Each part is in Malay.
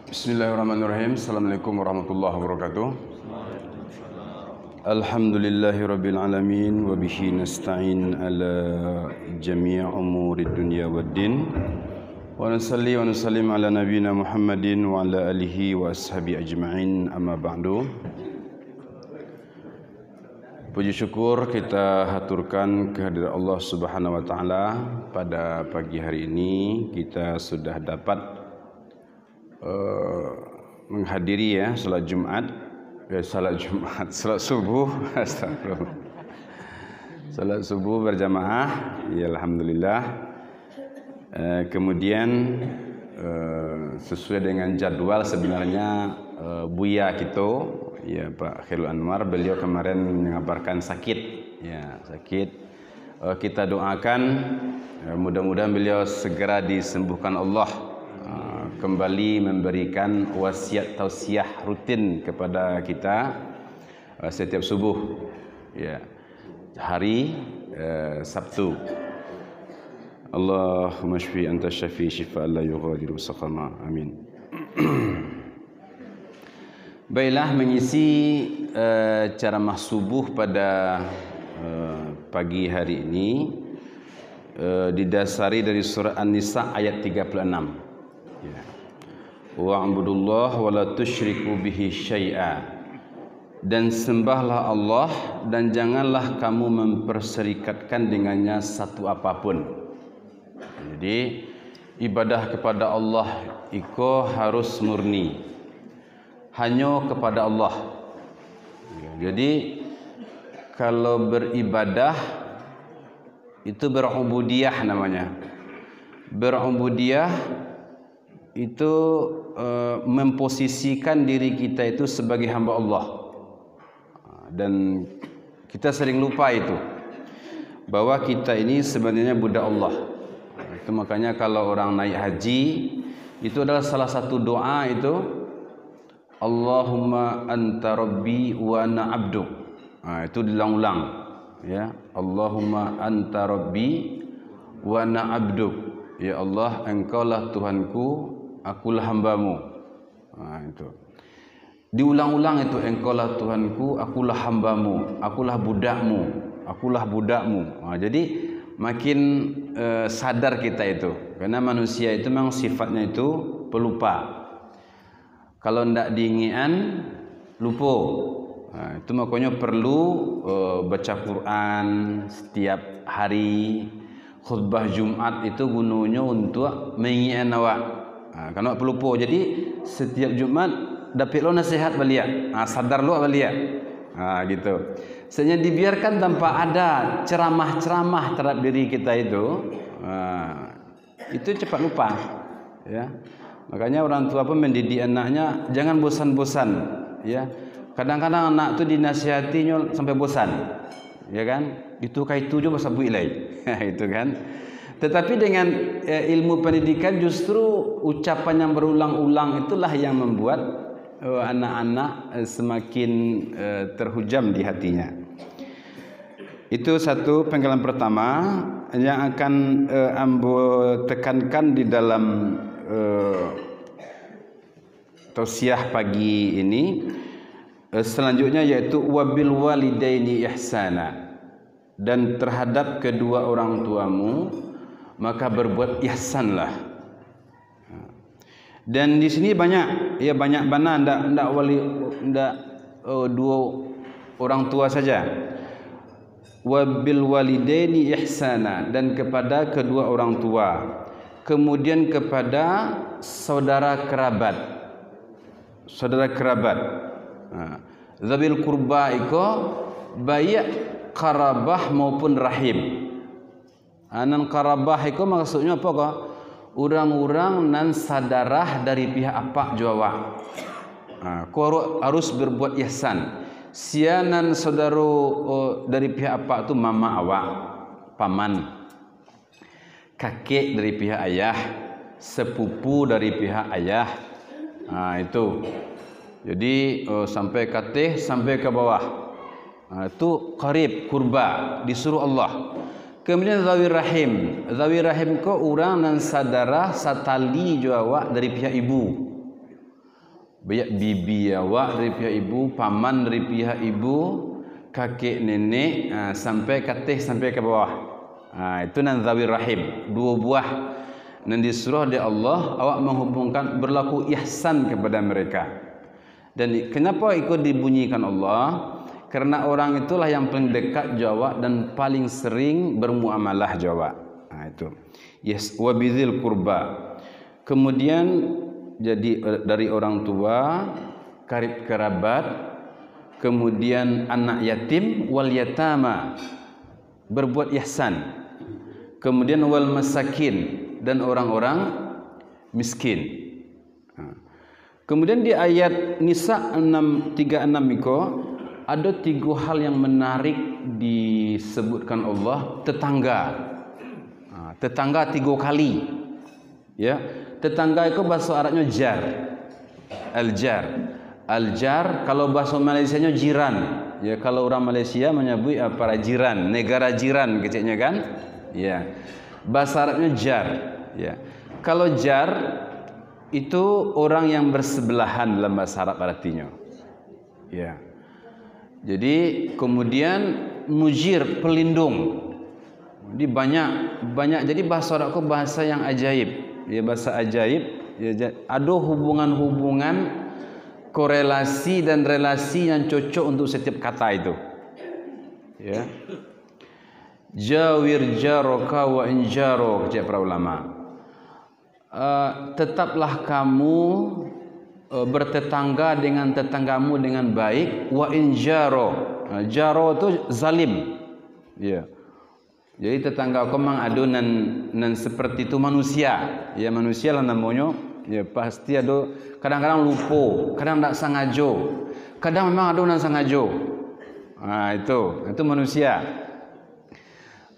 Bismillahirrahmanirrahim. Assalamualaikum warahmatullahi wabarakatuh. Alhamdulillahirabbil alamin wa bihi nasta'in ala jami' umurid dunya waddin. Wa nusalli wa nusallim ala nabiyyina Muhammadin wa ala alihi wa ashabi ajma'in. Amma ba'du. Puji syukur kita haturkan kehadirat Allah Subhanahu wa taala. Pada pagi hari ini kita sudah dapat menghadiri salat Jumat, salat subuh, astagfirullah. Salat subuh berjamaah, ya alhamdulillah. Kemudian sesuai dengan jadwal sebenarnya Buya kita, ya Pak Khairul Anwar, beliau kemarin mengabarkan sakit, ya sakit. Kita doakan mudah-mudahan beliau segera disembuhkan Allah. Kembali memberikan wasiat tausiah rutin kepada kita setiap subuh, ya, hari Sabtu. Allahumma shfi anta syafi shifa la yughadiru saqama, amin. Baiklah, mengisi ceramah subuh pada pagi hari ini didasari dari surah An-Nisa ayat 36. Wa'budullah wa la tusyriku bihi syai'a, dan sembahlah Allah dan janganlah kamu memperserikatkan dengannya satu apapun. Jadi ibadah kepada Allah itu harus murni, hanya kepada Allah. Jadi kalau beribadah itu berubudiyah namanya. Berubudiyah itu memposisikan diri kita itu sebagai hamba Allah, dan kita sering lupa itu bahwa kita ini sebenarnya budak Allah. Itu makanya kalau orang naik haji itu adalah salah satu doa itu, Allahumma anta rabbi wa ana abduk. Itu diulang-ulang, ya, Allahumma anta rabbi wa ana abduk. Ya Allah, engkaulah Tuhanku, akulah hambamu. Itu diulang-ulang itu, engkaulah Tuhanku, akulah hambamu, akulah budakmu, akulah budakmu. Jadi makin sadar kita itu, karena manusia itu memang sifatnya itu pelupa. Kalau ndak diingian lupa. Itu makanya perlu baca Quran setiap hari. Khutbah Jumat itu gunanya untuk mengingatkan awak. Karena pelupa. Jadi setiap Jumat dapat lo nasihat beliau. Sadar lo beliau. Gitu. Sebenarnya dibiarkan tanpa ada ceramah-ceramah terhadap diri kita itu cepat lupa. Ya. Makanya orang tua pun mendidik anaknya jangan bosan-bosan. Ya. Kadang-kadang anak tu dinasihatinya sampai bosan. Ya kan? Itu kaitu juga sabu ilai. Itu kan? Tetapi dengan ilmu pendidikan justru ucapan yang berulang-ulang itulah yang membuat anak-anak semakin terhujam di hatinya. Itu satu penggalan pertama yang akan ambo tekankan di dalam tausiah pagi ini. Selanjutnya yaitu wabil walidaini ihsana, dan terhadap kedua orang tuamu maka berbuat ihsanlah. Dan di sini banyak mana ndak dua orang tua saja. Wabil walidaini ihsana, dan kepada kedua orang tua, kemudian kepada saudara kerabat. Zabil kurba itu baik karabah maupun rahim. Nan karabah itu maksudnya apa kok? Orang-orang nan sadarah dari pihak apa jawa. Kau harus berbuat ihsan. Sianan saudara dari pihak apa itu mama awak, paman, kakek dari pihak ayah, sepupu dari pihak ayah. Itu. Jadi sampai katih sampai ke bawah. Itu qarib, kurba, disuruh Allah. Kemudian zawi rahim. Zawi rahim ko orang nan sadara satali jawab dari pihak ibu. Bayak bibi awak dari pihak ibu, paman dari pihak ibu, kakek nenek, sampai katih sampai ke bawah. Itu nan zawir rahim, 2 buah. Dan disuruh oleh Allah awak menghubungkan, berlaku ihsan kepada mereka. Dan kenapa ikut dibunyikan Allah? Karena orang itulah yang paling dekat jawab dan paling sering bermuamalah jawab. Itu. Yes, wa bidzil qurba. Kemudian jadi dari orang tua, karib kerabat, kemudian anak yatim, wal yatama, berbuat ihsan. Kemudian wal masakin, dan orang-orang miskin. Kemudian di ayat Nisa 636 iko ada 3 hal yang menarik disebutkan Allah. Tetangga 3 kali. Ya, tetangga itu bahasa Arabnya jar. Al-jar kalau bahasa Malaysianya jiran. Ya, kalau orang Malaysia menyebut para jiran, negara jiran kecilnya kan? Ya. Bahasa Arabnya jar. Ya. Kalau jar itu orang yang bersebelahan dalam bahasa Arab artinya. Ya. Jadi kemudian mujir, pelindung. Jadi banyak. Jadi bahasa Arabku bahasa yang ajaib. Ya, bahasa ajaib. Ya, ada hubungan-hubungan, korelasi dan relasi yang cocok untuk setiap kata itu. Ya. Jawir jaroka wa injaro, kata para ulama. Tetaplah kamu bertetangga dengan tetanggamu dengan baik. Wa injaro, jaro itu zalim. Ya. Jadi tetangga kau memang ada nan seperti itu manusia. Ya, manusia lah namanya. Ya, pasti ada. Kadang-kadang lupa, kadang tak sengaja. Kadang memang ada nan sengaja. Itu manusia.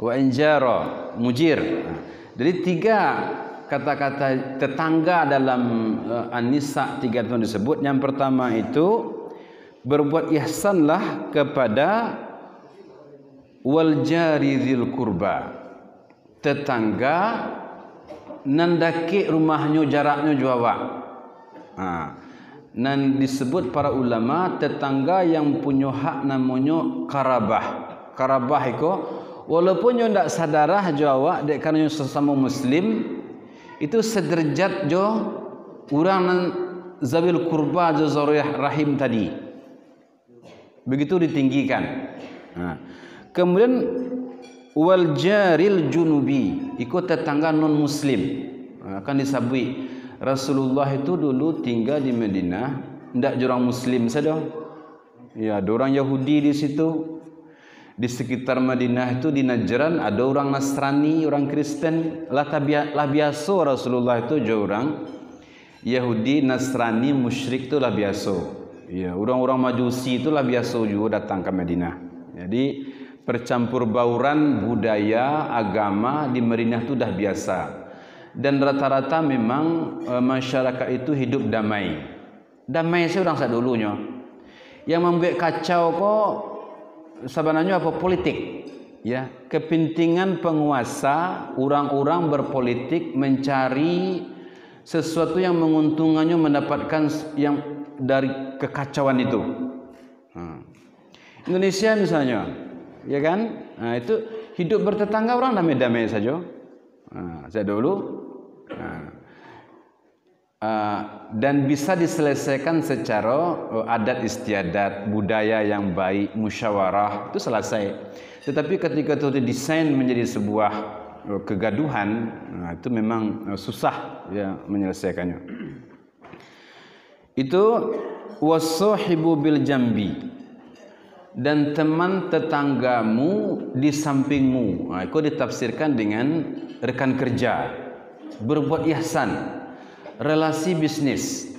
Wa injara, mujir. Jadi 3 kata-kata tetangga dalam An-Nisa 3 itu disebut. Yang pertama itu berbuat ihsanlah kepada wal jari dzil qurba, tetangga nandaki rumahnya jaraknya jauh. Nan disebut para ulama tetangga yang punya hak namanya karabah. Karabah itu walaupun yo ndak sadarah jawab dek karena sesama muslim itu sederajat jo orang nan zawil qurba jo zariyah rahim tadi. Begitu ditinggikan. Kemudian wal jaril junubi, ikut tetangga non muslim. Akan disabui Rasulullah itu dulu tinggal di Madinah, ndak orang muslim saja. Ya, ada orang Yahudi di situ. Di sekitar Madinah itu di Najran ada orang Nasrani, orang Kristen. Lah biasa Rasulullah itu jauh orang Yahudi, Nasrani, musyrik itu lah biasa. Ya, orang-orang Majusi itu lah biasa juga datang ke Madinah. Jadi percampur bauran budaya, agama di Madinah itu dah biasa. Dan rata-rata memang masyarakat itu hidup damai. Damai sih orang sadulunya. Yang membuat kacau kok sebenarnya apa politik. Ya, kepentingan penguasa, orang-orang berpolitik mencari sesuatu yang menguntungannya mendapatkan yang dari kekacauan itu. Indonesia misalnya, ya kan? Itu hidup bertetangga orang damai-damai saja. Saya dulu dan bisa diselesaikan secara adat istiadat, budaya yang baik, musyawarah itu selesai. Tetapi ketika itu didesain menjadi sebuah kegaduhan, itu memang susah ya menyelesaikannya. Itu wasahibu bil jambi, dan teman tetanggamu di sampingmu. Itu ditafsirkan dengan rekan kerja, berbuat ihsan, relasi bisnis.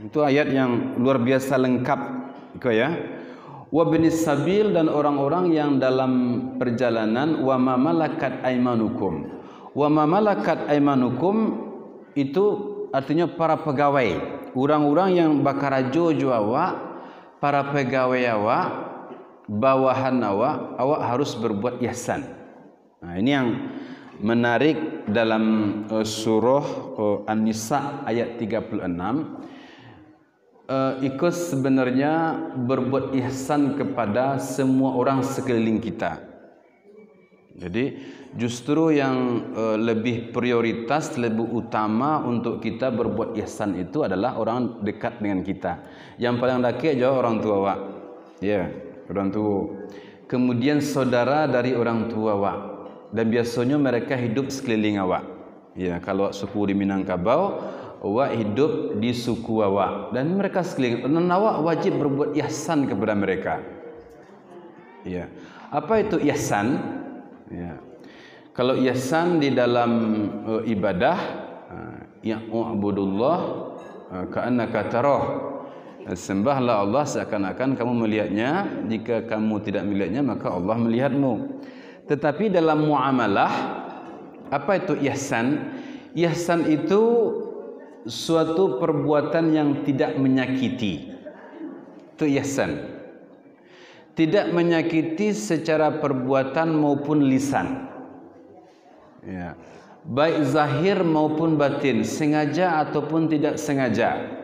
Itu ayat yang luar biasa lengkap itu ya. Wa binis sabil, dan orang-orang yang dalam perjalanan. Wa ma malakat aimanukum. Wa ma malakat aimanukum itu artinya para pegawai, orang-orang yang bakarajo awak, para pegawai awak, bawahan awak harus berbuat ihsan. Ini yang menarik dalam surah An-Nisa ayat 36. ikut sebenarnya berbuat ihsan kepada semua orang sekeliling kita. Jadi justru yang lebih prioritas, lebih utama untuk kita berbuat ihsan itu adalah orang dekat dengan kita. Yang paling dekat jauh orang tua awak. Ya, orang tua. Kemudian saudara dari orang tua awak. Dan biasanya mereka hidup sekeliling awak. Ya, kalau suku di Minangkabau, awak hidup di suku awak dan mereka sekeliling. Dan awak wajib berbuat ihsan kepada mereka. Ya. Apa itu ihsan? Ya. Kalau ihsan di dalam ibadah, ya'budullah ka'annaka tarah. Sembahlah Allah seakan-akan kamu melihatnya. Jika kamu tidak melihatnya, maka Allah melihatmu. Tetapi dalam muamalah, apa itu ihsan? Ihsan itu suatu perbuatan yang tidak menyakiti. Itu ihsan. Tidak menyakiti secara perbuatan maupun lisan. Ya. Baik zahir maupun batin, sengaja ataupun tidak sengaja.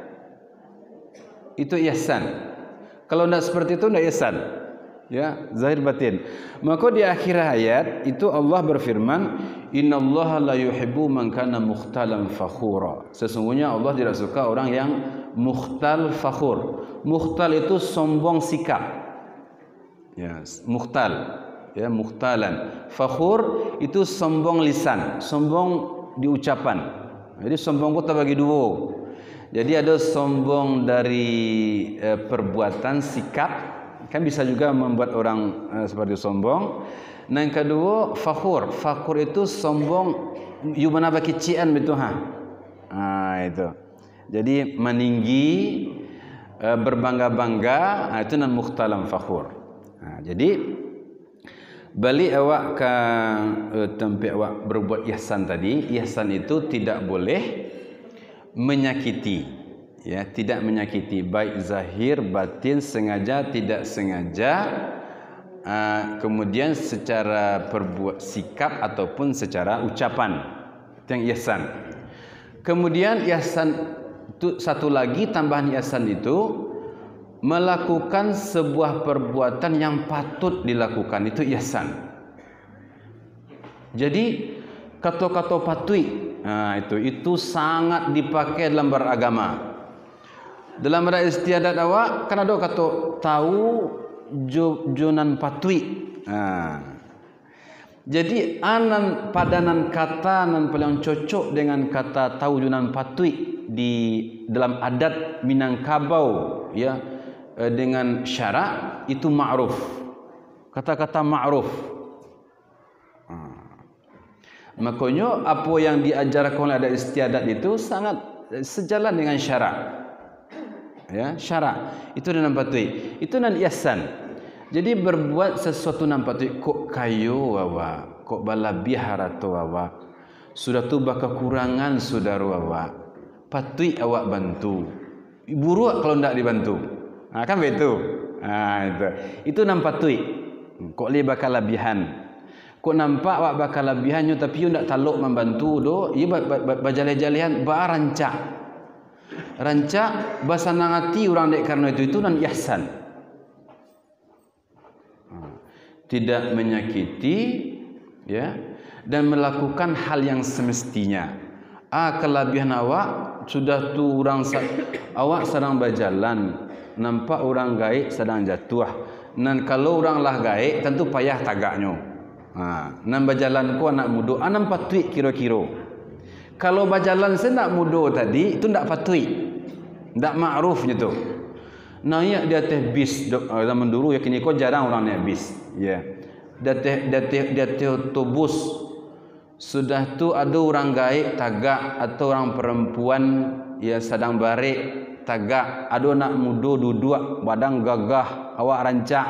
Itu ihsan. Kalau tidak seperti itu, tidak ihsan. Ya, zahir batin. Maka di akhir ayat itu Allah berfirman, innallaha la yuhibbu man kana mukhtalan fakhura. Sesungguhnya Allah tidak suka orang yang mukhtal fakhur. Mukhtal itu sombong sikap. Ya, mukhtal. Ya, mukhtalan. Fakhur itu sombong lisan, sombong di ucapan. Jadi sombong itu terbagi dua. Jadi ada sombong dari perbuatan sikap, kan bisa juga membuat orang seperti sombong. Nah, yang kedua fakhur. Fakhur itu sombong you mana bagi cian betul ha. Itu. Jadi meninggi, berbangga-bangga, itu nan mukhtalan fakhur. Jadi balik awak ke tempat awak berbuat ihsan tadi. Ihsan itu tidak boleh menyakiti, ya, tidak menyakiti, baik zahir batin, sengaja tidak sengaja, kemudian secara perbuat sikap ataupun secara ucapan. Itu yang ihsan. Kemudian ihsan itu satu lagi, tambahan ihsan itu melakukan sebuah perbuatan yang patut dilakukan. Itu ihsan. Jadi kata-kata patui, itu sangat dipakai dalam beragama. Dalam ada istiadat awak kan ada kata tahu jonan patui. Jadi anan padanan kata nan paling cocok dengan kata tahu jonan patui di dalam adat Minangkabau, ya, dengan syarak itu ma'ruf. Kata-kata ma'ruf. Makanya apa yang diajarkan oleh adat istiadat itu sangat sejalan dengan syarak. Ya, syarak. Itu dalam patui. Itu nan ihsan. Jadi berbuat sesuatu nan patui, kok kayu wawa, kok balabih harato wawa. Sudah tu kekurangan saudara wawa. Patui awak bantu. Buruk kalau tidak dibantu. Kan begitu. Itu nan patui. Kok li bakal labihan. Kok nampak awak bakal labihannya tapi you tak taluk membantu do, you bajaleh-jalehan ba rancak. Rancak bahasa nangati orang dek karena itu nan ihsan. Tidak menyakiti, ya, dan melakukan hal yang semestinya. Kelebihan awak sudah tu orang awak sedang berjalan, nampak orang gaib sedang jatuh. Dan kalau orang lah gaib tentu payah tagaknya. Nan berjalan ku anak muda, anak patui kira-kira. Kalau berjalan senak muda tadi itu ndak patui, ndak ma'ruf gitu. Naik di atas bis zaman dulu ya, kini kok jarang orang naik bis, ya. Di atas autobus sudah tu ada orang gaib tagak atau orang perempuan ya sedang barik tagak, ada anak muda duduk badan gagah awak rancak.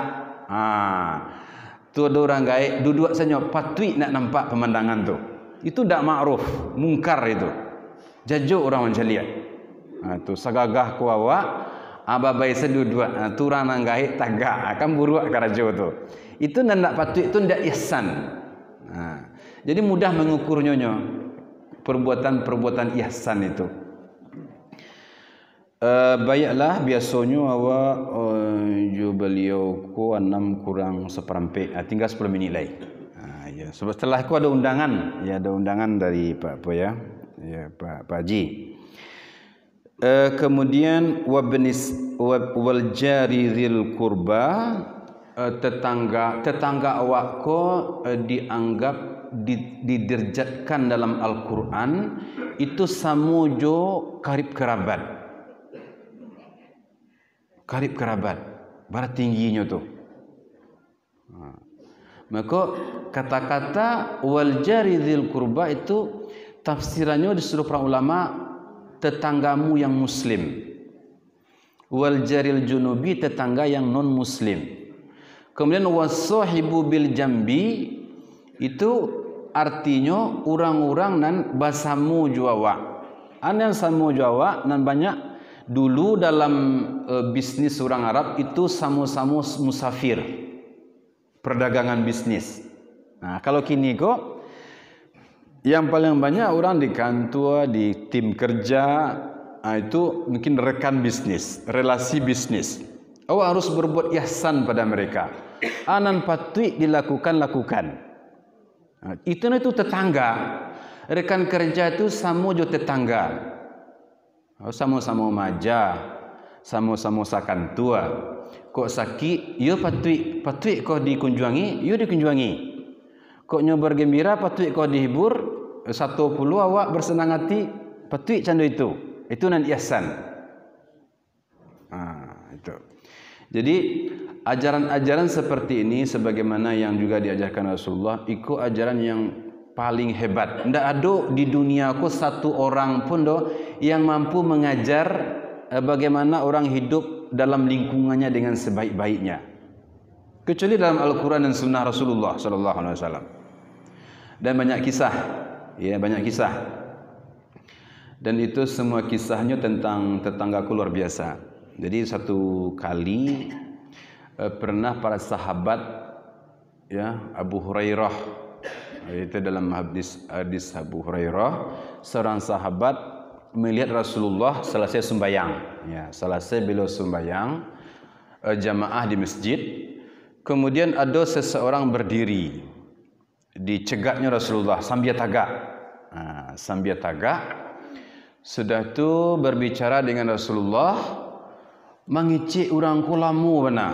Tu ada orang gaib duduk saja patui nak nampak pemandangan tu. Itu tak ma'ruf, mungkar itu. Jajuk orang macam lihat. Tu sagagah ku awak, ababai seduduk. Tu orang nang gaib tagak, akan buruk karajo tu. Itu nak patui, itu ndak ihsan. Jadi mudah mengukurnya perbuatan-perbuatan ihsan itu. Baiklah biasanya awak jo beliau ko 6 kurang seperempat, tinggal 10 minit lagi. Ya, sebab setelah aku ada undangan, ya ada undangan dari Pak apa ya, Pak Haji. Kemudian wal jari dzil qurba, tetangga awak ko dianggap diderjatkan dalam Al-Quran itu samujo karib kerabat. Karib kerabat, barat tingginya tu. Maka kata-kata wal jari dzil qurba itu tafsirannya disuruh para ulama tetanggamu yang muslim. Wal jaril junubi tetangga yang non muslim. Kemudian wasahibu bil jambi itu artinya orang-orang nan basamu jawa. Anan samu jawa nan banyak dulu dalam bisnis orang Arab itu samu-samu musafir, perdagangan bisnis. Nah, kalau kini kok yang paling banyak orang di kantor, di tim kerja, itu mungkin rekan bisnis, relasi bisnis. Awak harus berbuat ihsan pada mereka. Anan patut lakukan. Nah, itu tetangga. Rekan kerja itu samu jo tetangga. Sama-sama maja, sama-sama sakan tua. Kok sakit, yo patut kau dikunjungi, yo dikunjungi. Kok nyobar gembira, patut kau dihibur. 10 awak bersenang hati, patut cando itu. Itu nan ihsan. Itu. Jadi ajaran-ajaran seperti ini sebagaimana yang juga diajarkan Rasulullah, itu ajaran yang paling hebat. Tidak ada di dunia aku satu orang pun yang mampu mengajar bagaimana orang hidup dalam lingkungannya dengan sebaik-baiknya, kecuali dalam Al-Quran dan Sunnah Rasulullah Sallallahu Alaihi Wasallam. Dan banyak kisah, ya banyak kisah. Dan itu semua kisahnya tentang tetanggaku luar biasa. Jadi satu kali pernah para sahabat, ya Abu Hurairah, itu dalam hadis Abu Hurairah, seorang sahabat melihat Rasulullah selesai sembahyang. Ya, selesai beliau sembahyang jamaah di masjid, kemudian ada seseorang berdiri di cegatnya Rasulullah sambil tagak. Sambil tagak. Sudah tu berbicara dengan Rasulullah, mengicik orang kulamu benar.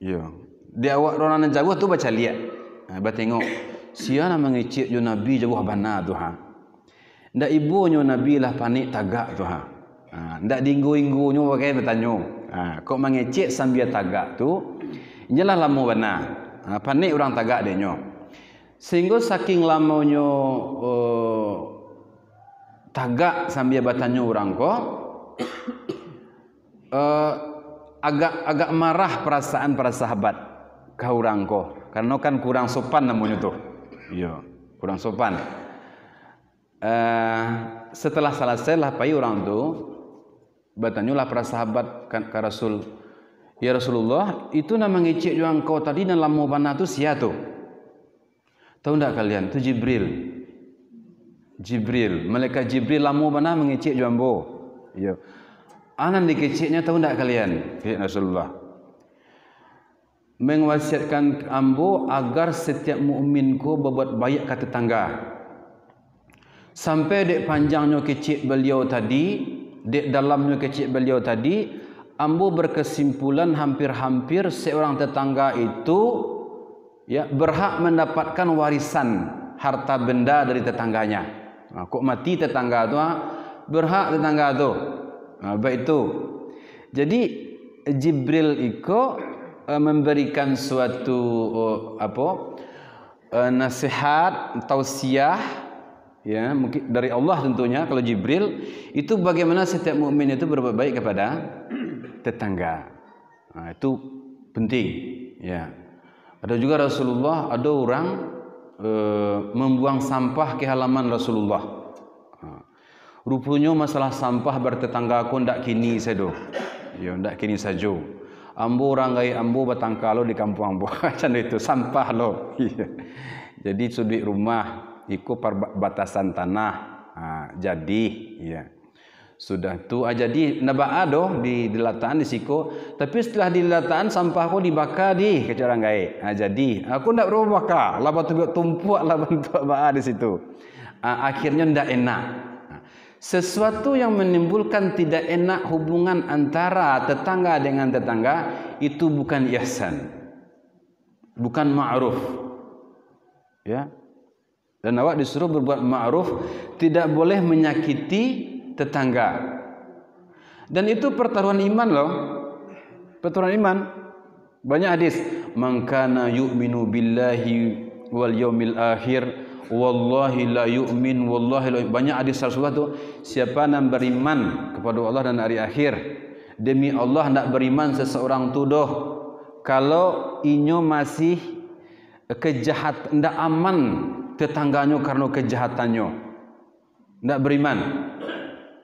Ya, di awak orang jauh tu baca lihat. Ba tengok siapa mengicik jo Nabi jauh bana tu ha. Ndak ibunya Nabi lah panik tagak tu ha. Ndak dinggu-inggunya pakai bertanya. Kok mengicik sambil tagak tu jelah lama bana. Panik orang tagak denyo. Sehingga saking lamanya tagak sambil bertanya orang ko agak marah perasaan para sahabat ke orang ko. Karena kan kurang sopan namanya tuh. Iya, kurang sopan. Setelah selesai lah pai orang tu bertanyalah para sahabat ke Rasul, ya Rasulullah, itu nama ngicik yang kau tadi dan lama bana tu siapa tu? Tahu tak kalian? Tu Jibril, malaikat Jibril lama bana mengicik jambo. Iya. Anan dikiciknya tahu tak kalian? Ya Rasulullah. Mengwasiatkan ambo agar setiap mukminku berbuat baik ke tetangga. Sampai dek panjangnya kecil beliau tadi, dek dalamnya kecil beliau tadi, ambo berkesimpulan hampir-hampir seorang tetangga itu ya berhak mendapatkan warisan harta benda dari tetangganya. Kok mati tetangga tu berhak tetangga tu. Baik itu. Jadi Jibril itu memberikan suatu nasihat, tausiah, ya mungkin dari Allah tentunya. Kalau Jibril itu bagaimana setiap mukmin itu berbuat baik kepada tetangga. Itu penting. Ya. Ada juga Rasulullah, ada orang membuang sampah ke halaman Rasulullah. Rupanya masalah sampah bertetangga aku ndak kini sedo. Ya ndak kini saja. Ambo orang gay ambo batangkalo di kampung ambo. Macam itu sampah lo. Jadi sudut rumah ikut perbatasan tanah. Jadi ya. Sudah tu jadi nabaa doh di lataan di siko, tapi setelah di lataan sampah aku dibakar di ke orang gaib. Jadi aku ndak berapa bakar, laba tu tumpuak laba bentuk baa di situ. Akhirnya ndak enak. Sesuatu yang menimbulkan tidak enak hubungan antara tetangga dengan tetangga itu bukan ihsan. Bukan ma'ruf. Ya. Dan awak disuruh berbuat ma'ruf, tidak boleh menyakiti tetangga. Dan itu pertaruhan iman loh. Pertaruhan iman. Banyak hadis, "Man kana yu'minu billahi wal yaumil akhir wallahi la yu'min wallahi la." Banyak hadis Rasulullah tu, siapa yang beriman kepada Allah dan hari akhir, demi Allah nak beriman seseorang tu doh kalau inyo masih kejahat, ndak aman tetangganya karena kejahatannya, ndak beriman.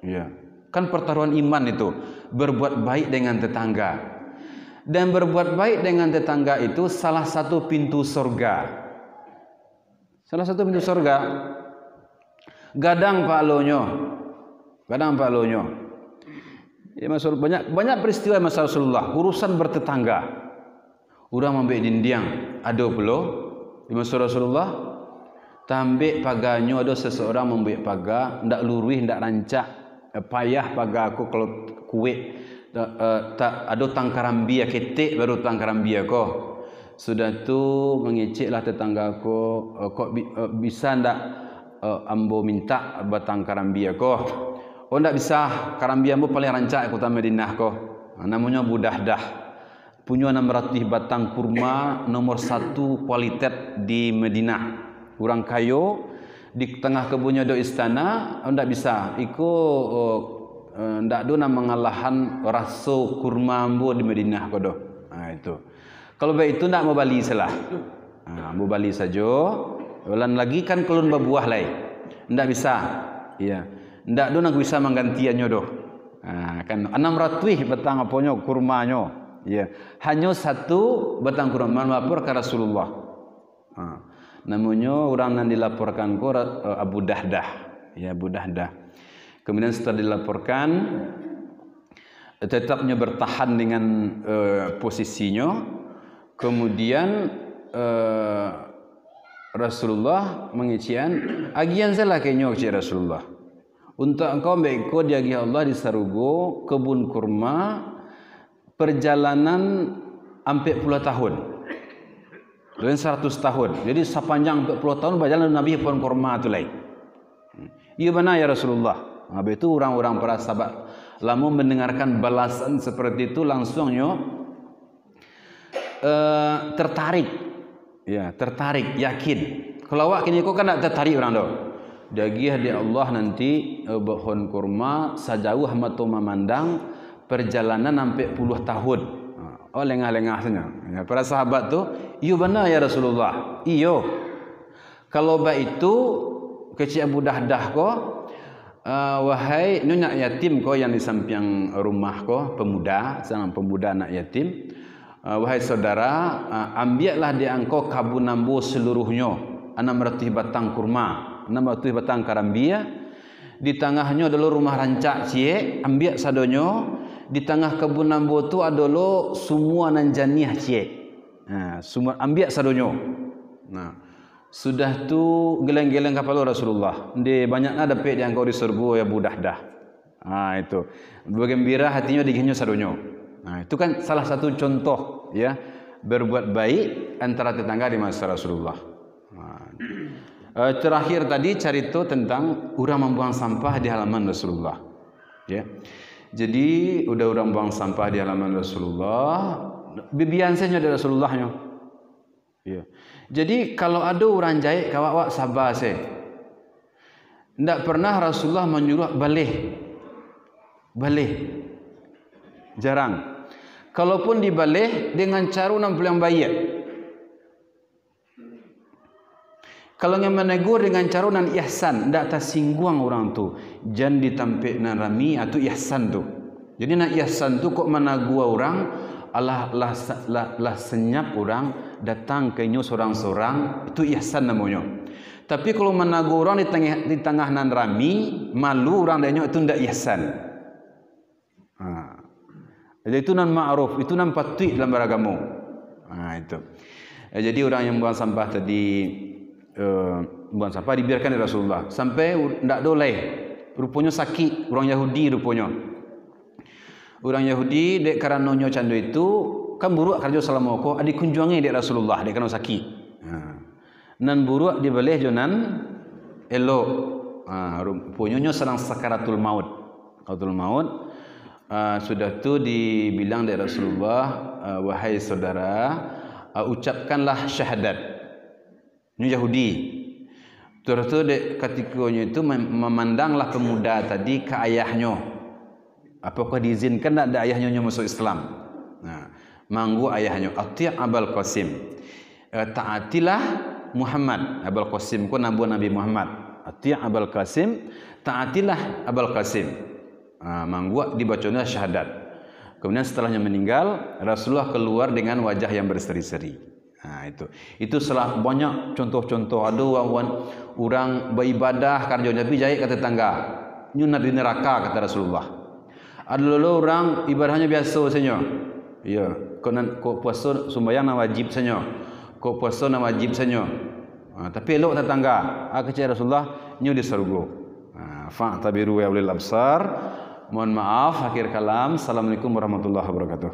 Ya, kan pertaruhan iman itu, berbuat baik dengan tetangga. Dan berbuat baik dengan tetangga itu salah satu pintu surga. Salah satu pintu surga. Gadang pak lonyo. Gadang pak lonyo. Ya, banyak peristiwa masa Rasulullah, urusan bertetangga. Urang ambek dindiang, ada pula di masa Rasulullah. Tambek paganyo ada seseorang membuat pagar, ndak lurih, ndak rancak. Payah pagar aku kalau kuih tak ada tangkaran bia ketik baru tangkaran bia ko. Sudah tu mengeceklah tetangga aku, kok bisa ndak ambo minta batangkaran bia ko. Oh ndak bisa, karam bia ambo paling rancak kota Madinah ko. Namanya Budahdah. Punya 600 batang kurma nomor 1 kualitas di Madinah. Orang kayo di tengah kebunnya do istana, ndak bisa. Iko ndak do mengalahan rasa kurma ambo di Madinah kodo. Itu. Kalau baik itu ndak mau bali salah. Mau bali saja. Ulan lagi kan kelun berbuah lai. Ndak bisa. Iya. Ndak do nak bisa menggantiannya do. Kan 600 batang aponyo kurmanyo. Iya. Hanya 1 batang kurma melapor ke Rasulullah. Namanya orang yang dilaporkan ko Abu Dahdah, ya Abu Dahdah. Kemudian setelah dilaporkan, tetapnya bertahan dengan posisinya. Kemudian Rasulullah mengician, agian salah kayaknya kepada Rasulullah. Untuk engkau baikku diagi Allah di Sarugo kebun kurma perjalanan sampai puluh tahun. Dan 100 tahun. Jadi sepanjang 40 tahun berjalan Nabi pohon kurma itu lain. Iya benar ya Rasulullah. Habis itu orang-orang para sahabat lama mendengarkan balasan seperti itu langsungnya tertarik. Ya, tertarik, yakin. Kalau awak kini kau kan tak tertarik orang tu. Dagih di Allah nanti pohon kurma sejauh mata memandang perjalanan sampai puluh tahun. Oh lengah-lengah saja. Ya, para sahabat tu, iyo benar ya Rasulullah. Iyo. Kalau ba itu kecik Abu Dahdah ko, wahai nyonya yatim ko yang di samping rumah ko, pemuda, seorang pemuda anak yatim. Wahai saudara, ambillah di engkau kabun nambu seluruhnya, 600 batang kurma, 600 batang karambia. Di tengahnya adalah rumah rancak cie, ambil sadonyo. Di tengah kebun nambu tu adalah semua nan janiah cie. Semua ambil sadonyo. Nah, sudah tu geleng-geleng kapal Rasulullah. Di banyaknya dapat yang kau diserbu ya Budahdah. Itu. Bergembira hatinya diginya sadonyo. Itu kan salah satu contoh ya berbuat baik antara tetangga di masa Rasulullah. Terakhir tadi cerita tentang orang membuang sampah di halaman Rasulullah. Ya. Jadi udah orang buang sampah di halaman Rasulullah, bibiansanya dari Rasulullahnya. Ya. Jadi kalau ada orang jahit kawak sabar se. Tidak pernah Rasulullah menyuruh balik. Jarang. Kalaupun dibalik dengan cara yang baik. Kalau yang menegur dengan cara nan ihsan, ndak tersinggung orang tu. Jangan ditampik nan rami atau ihsan tu. Jadi nan ihsan tu kok menegur orang, Allah senyap orang datang ke nyu seorang-seorang, itu ihsan namanya. Tapi kalau menagur orang di tengah nan rami, malu orang dia itu ndak ihsan. Jadi itu nan ma'ruf, itu nan patut dalam beragamu. Itu. Jadi orang yang buang sampah tadi buang sampah dibiarkan oleh Rasulullah sampai ndak boleh. Rupanya sakit orang Yahudi rupanya. Orang Yahudi dek karena nyo candu itu kan buruk kerja salamoko adi kunjungi dek Rasulullah dek karena sakit. Nan buruk dibeleh jonan elok. Rupanya sedang sakaratul maut. Sakaratul maut. Sudah tu dibilang dari Rasulullah, wahai saudara, ucapkanlah syahadat. Ini Yahudi. Terus tu ketikanya itu memandanglah pemuda tadi ke ayahnya. Apakah diizinkan tak ada ayahnya masuk Islam? Manggu ayahnya. Ati' Abul Qasim. Taatilah Muhammad. Abul Qasim ku Nabi Muhammad. Ati' Abul Qasim. Taatilah Abul Qasim. Mangguak dibacanya syahadat. Kemudian setelahnya meninggal, Rasulullah keluar dengan wajah yang berseri-seri. Itu salah banyak contoh-contoh. Ada orang beribadah kerja Nabi jahit kata tetangga, nyunat di neraka kata Rasulullah. Ada orang ibadahnya biasa saja. Ya, kau puasa sembahyang na wajib saja. Kau puasa na wajib saja. Tapi elok tetangga. Kata Rasulullah nyu di surga. Fa'tabiru ya ulil absar. Mohon maaf, akhir kalam. Assalamualaikum warahmatullahi wabarakatuh.